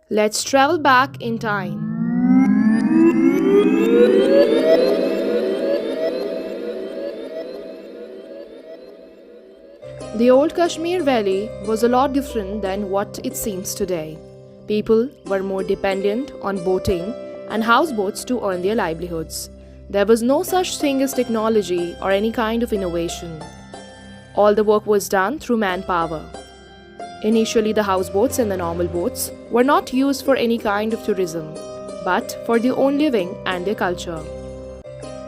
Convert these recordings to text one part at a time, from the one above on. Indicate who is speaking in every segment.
Speaker 1: Let's travel back in time. The old Kashmir Valley was a lot different than what it seems today. People were more dependent on boating and houseboats to earn their livelihoods. There was no such thing as technology or any kind of innovation. All the work was done through manpower. Initially, the houseboats and the normal boats were not used for any kind of tourism, but for their own living and their culture.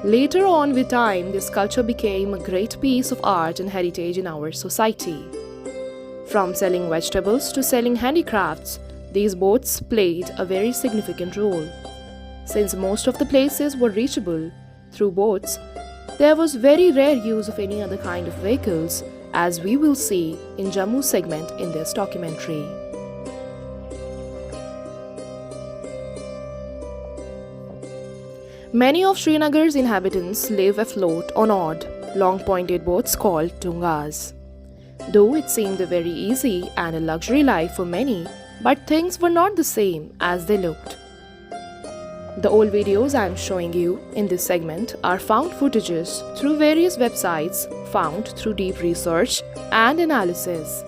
Speaker 1: Later on, with time, this culture became a great piece of art and heritage in our society. From selling vegetables to selling handicrafts, these boats played a very significant role. Since most of the places were reachable through boats, there was very rare use of any other kind of vehicles, as we will see in Jammu segment in this documentary. Many of Srinagar's inhabitants live afloat on odd, long-pointed boats called tungas. Though it seemed a very easy and a luxury life for many, but things were not the same as they looked. The old videos I am showing you in this segment are found footages through various websites found through deep research and analysis.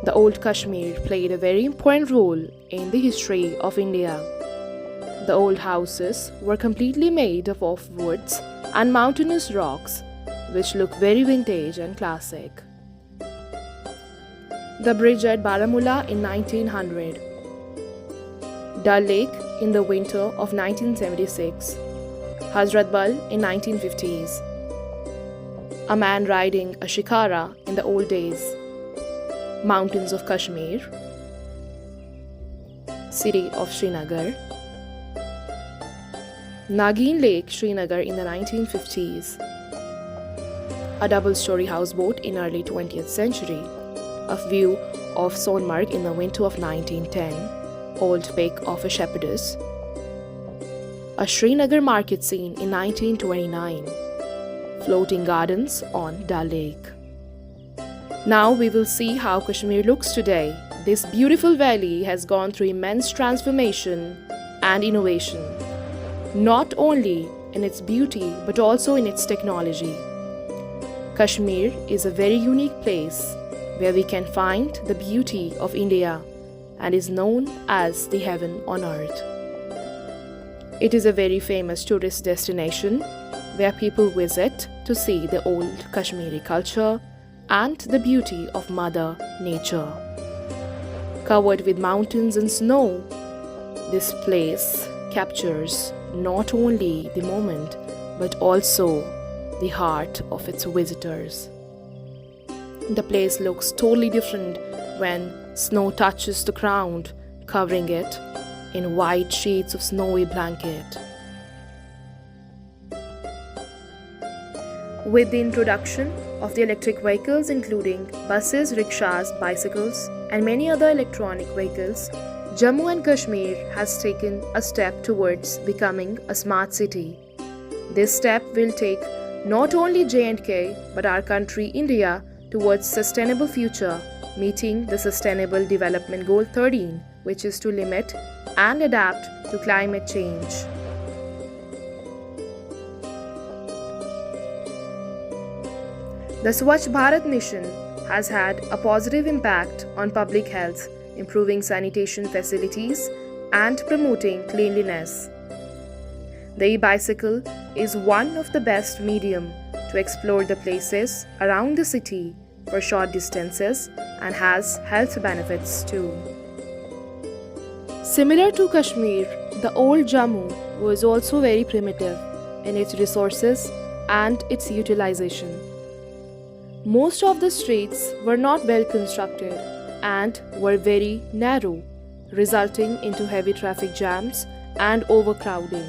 Speaker 1: The old Kashmir played a very important role in the history of India. The old houses were completely made up of woods and mountainous rocks, which look very vintage and classic. The bridge at Baramulla in 1900. Dal Lake in the winter of 1976. Hazrat Bal in 1950s. A man riding a shikara in the old days. Mountains of Kashmir. City of Srinagar. Nagin Lake, Srinagar in the 1950s. A double-story houseboat in early 20th century. A view of Sonmarg in the winter of 1910. Old Peak of a Shepherdess. A Srinagar market scene in 1929. Floating gardens on Dal Lake. Now we will see how Kashmir looks today. This beautiful valley has gone through immense transformation and innovation, not only in its beauty but also in its technology. Kashmir is a very unique place where we can find the beauty of India and is known as the heaven on earth. It is a very famous tourist destination where people visit to see the old Kashmiri culture and the beauty of Mother Nature. Covered with mountains and snow, this place captures not only the moment but also the heart of its visitors. The place looks totally different when snow touches the ground, covering it in white sheets of snowy blanket. With the introduction of the electric vehicles including buses, rickshaws, bicycles and many other electronic vehicles, Jammu and Kashmir has taken a step towards becoming a smart city. This step will take not only J&K but our country India towards sustainable future, meeting the Sustainable Development Goal 13, which is to limit and adapt to climate change. The Swachh Bharat mission has had a positive impact on public health, improving sanitation facilities and promoting cleanliness. The e-bicycle is one of the best medium to explore the places around the city for short distances and has health benefits too. Similar to Kashmir, the old Jammu was also very primitive in its resources and its utilization. Most of the streets were not well constructed and were very narrow, resulting into heavy traffic jams and overcrowding.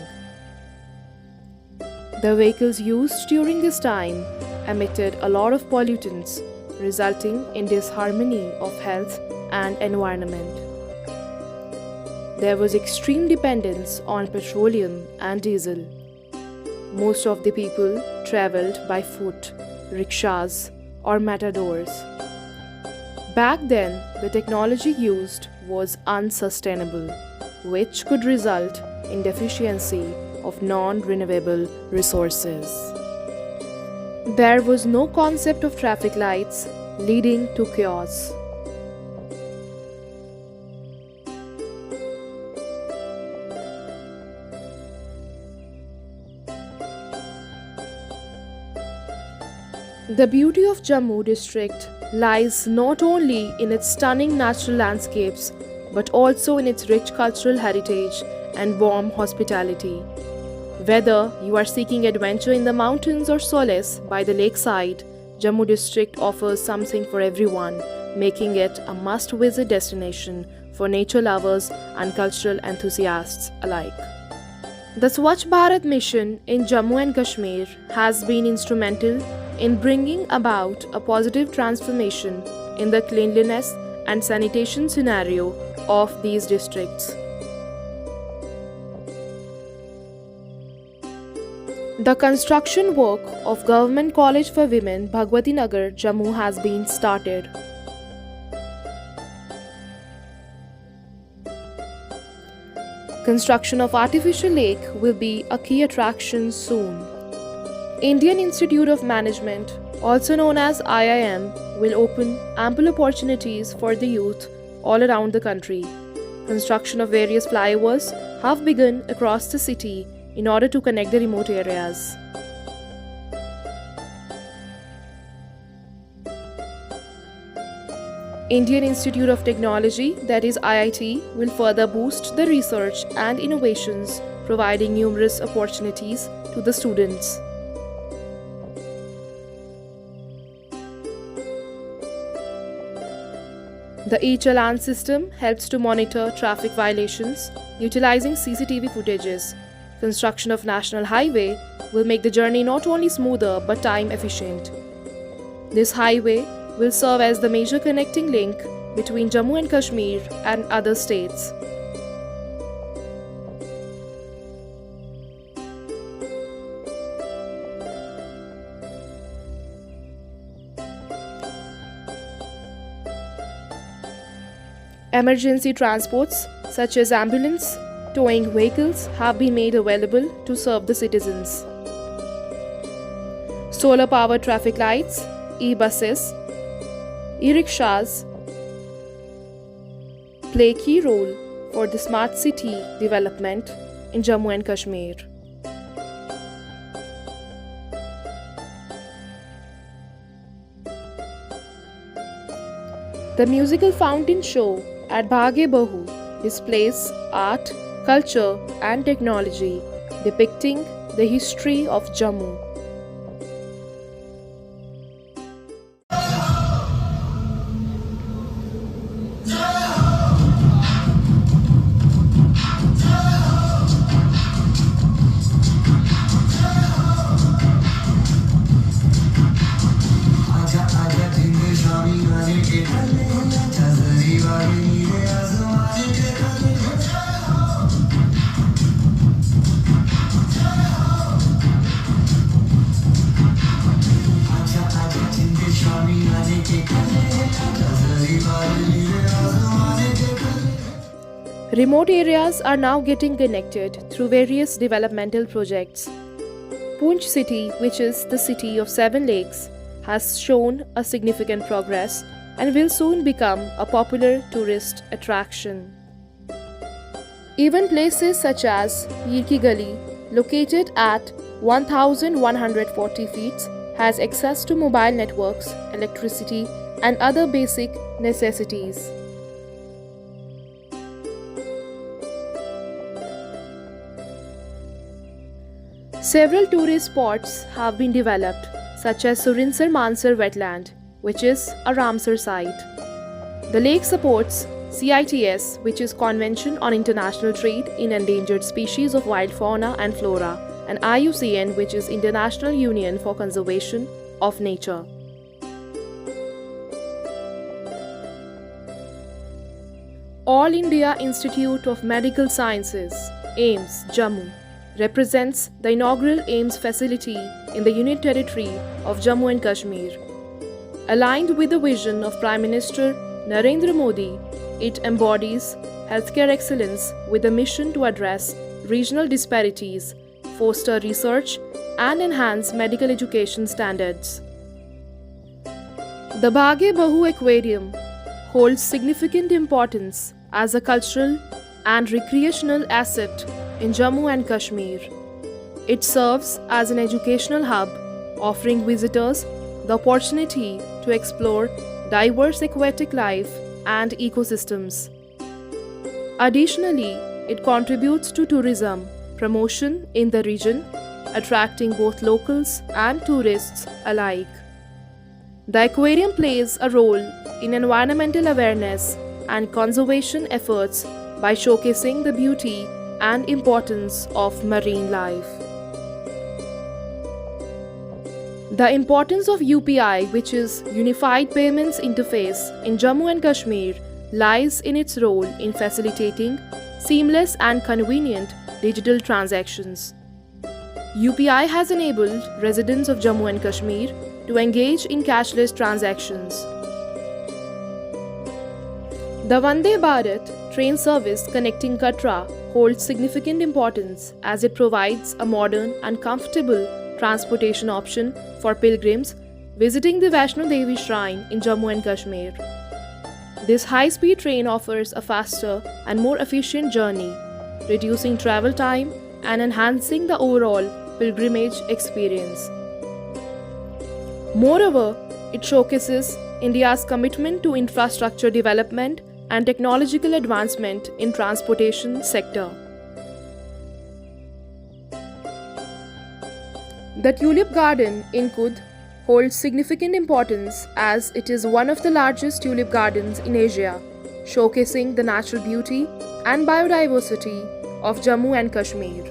Speaker 1: The vehicles used during this time emitted a lot of pollutants, resulting in disharmony of health and environment. There was extreme dependence on petroleum and diesel. Most of the people traveled by foot, rickshaws, or matadors. Back then, the technology used was unsustainable, which could result in deficiency of non-renewable resources. There was no concept of traffic lights, leading to chaos. The beauty of Jammu district lies not only in its stunning natural landscapes but also in its rich cultural heritage and warm hospitality. Whether you are seeking adventure in the mountains or solace by the lakeside, Jammu district offers something for everyone, making it a must-visit destination for nature lovers and cultural enthusiasts alike. The Swachh Bharat mission in Jammu and Kashmir has been instrumental in bringing about a positive transformation in the cleanliness and sanitation scenario of these districts. The construction work of Government College for Women, Bhagwati Nagar, Jammu has been started. Construction of artificial lake will be a key attraction soon. Indian Institute of Management, also known as IIM, will open ample opportunities for the youth all around the country. Construction of various flyovers have begun across the city in order to connect the remote areas. Indian Institute of Technology, that is IIT, will further boost the research and innovations, providing numerous opportunities to the students. The e-Challan system helps to monitor traffic violations utilizing CCTV footages. Construction of National Highway will make the journey not only smoother but time efficient. This highway will serve as the major connecting link between Jammu and Kashmir and other states. Emergency transports such as ambulance, towing vehicles have been made available to serve the citizens. Solar-powered traffic lights, e-buses, e-rickshaws play a key role for the smart city development in Jammu and Kashmir. The musical fountain show at Bhage Bahu displays art, culture and technology depicting the history of Jammu. Remote areas are now getting connected through various developmental projects. Poonch city, which is the city of 7 lakes, has shown a significant progress and will soon become a popular tourist attraction. Even places such as Peer Ki Gali, located at 1,140 feet, has access to mobile networks, electricity, and other basic necessities. Several tourist spots have been developed, such as Surinsar Mansar wetland, which is a Ramsar site. The lake supports CITES, which is Convention on International Trade in Endangered Species of Wild Fauna and Flora, and IUCN, which is International Union for Conservation of Nature. All India Institute of Medical Sciences, AIIMS, Jammu, represents the inaugural AIIMS facility in the Union Territory of Jammu and Kashmir. Aligned with the vision of Prime Minister Narendra Modi, it embodies healthcare excellence with a mission to address regional disparities, foster research, and enhance medical education standards. The Bage Bahu Aquarium holds significant importance as a cultural and recreational asset in Jammu and Kashmir. It serves as an educational hub, offering visitors the opportunity to explore diverse aquatic life and ecosystems. Additionally, it contributes to tourism promotion in the region, attracting both locals and tourists alike. The aquarium plays a role in environmental awareness and conservation efforts by showcasing the beauty and importance of marine life. The importance of UPI, which is Unified Payments Interface, in Jammu and Kashmir lies in its role in facilitating seamless and convenient digital transactions. UPI has enabled residents of Jammu and Kashmir to engage in cashless transactions. The Vande Bharat train service connecting Katra holds significant importance as it provides a modern and comfortable transportation option for pilgrims visiting the Vaishno Devi Shrine in Jammu and Kashmir. This high-speed train offers a faster and more efficient journey, reducing travel time and enhancing the overall pilgrimage experience. Moreover, it showcases India's commitment to infrastructure development and technological advancement in transportation sector. The Tulip Garden in Coodh holds significant importance as it is one of the largest tulip gardens in Asia, showcasing the natural beauty and biodiversity of Jammu and Kashmir.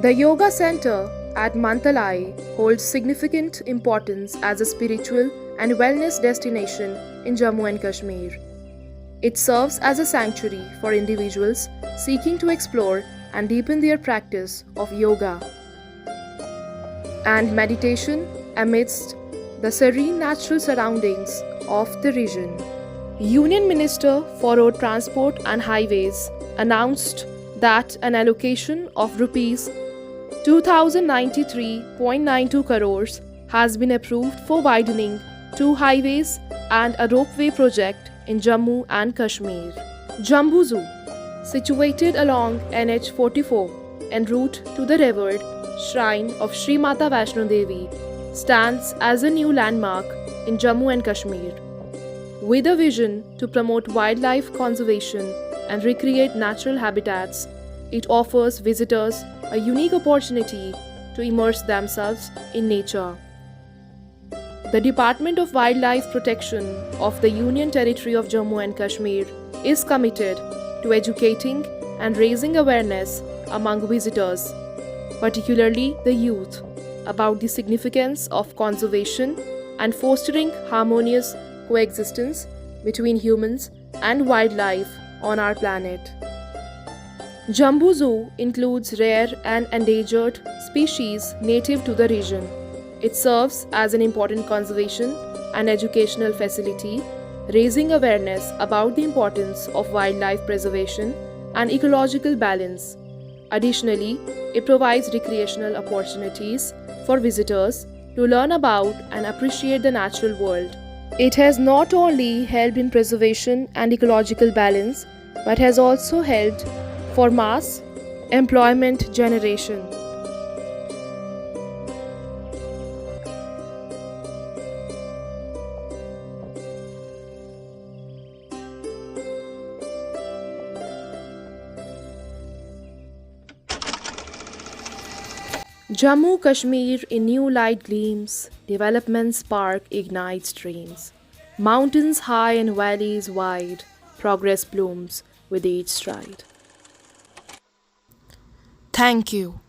Speaker 1: The Yoga Center at Mantalai holds significant importance as a spiritual and wellness destination in Jammu and Kashmir. It serves as a sanctuary for individuals seeking to explore and deepen their practice of yoga and meditation amidst the serene natural surroundings of the region. Union Minister for Road Transport and Highways announced that an allocation of Rs 2,093.92 crores has been approved for widening 2 highways and a ropeway project in Jammu and Kashmir. Jambu Zoo, situated along NH 44 en route to the revered shrine of Shri Mata Vaishno Devi, stands as a new landmark in Jammu and Kashmir. With a vision to promote wildlife conservation and recreate natural habitats, it offers visitors a unique opportunity to immerse themselves in nature. The Department of Wildlife Protection of the Union Territory of Jammu and Kashmir is committed to educating and raising awareness among visitors, particularly the youth, about the significance of conservation and fostering harmonious coexistence between humans and wildlife on our planet. Jambu Zoo includes rare and endangered species native to the region. It serves as an important conservation and educational facility, raising awareness about the importance of wildlife preservation and ecological balance. Additionally, it provides recreational opportunities for visitors to learn about and appreciate the natural world. It has not only helped in preservation and ecological balance, but has also helped for mass employment generation. Jammu Kashmir in new light gleams, development spark ignites dreams. Mountains high and valleys wide, progress blooms with each stride. Thank you.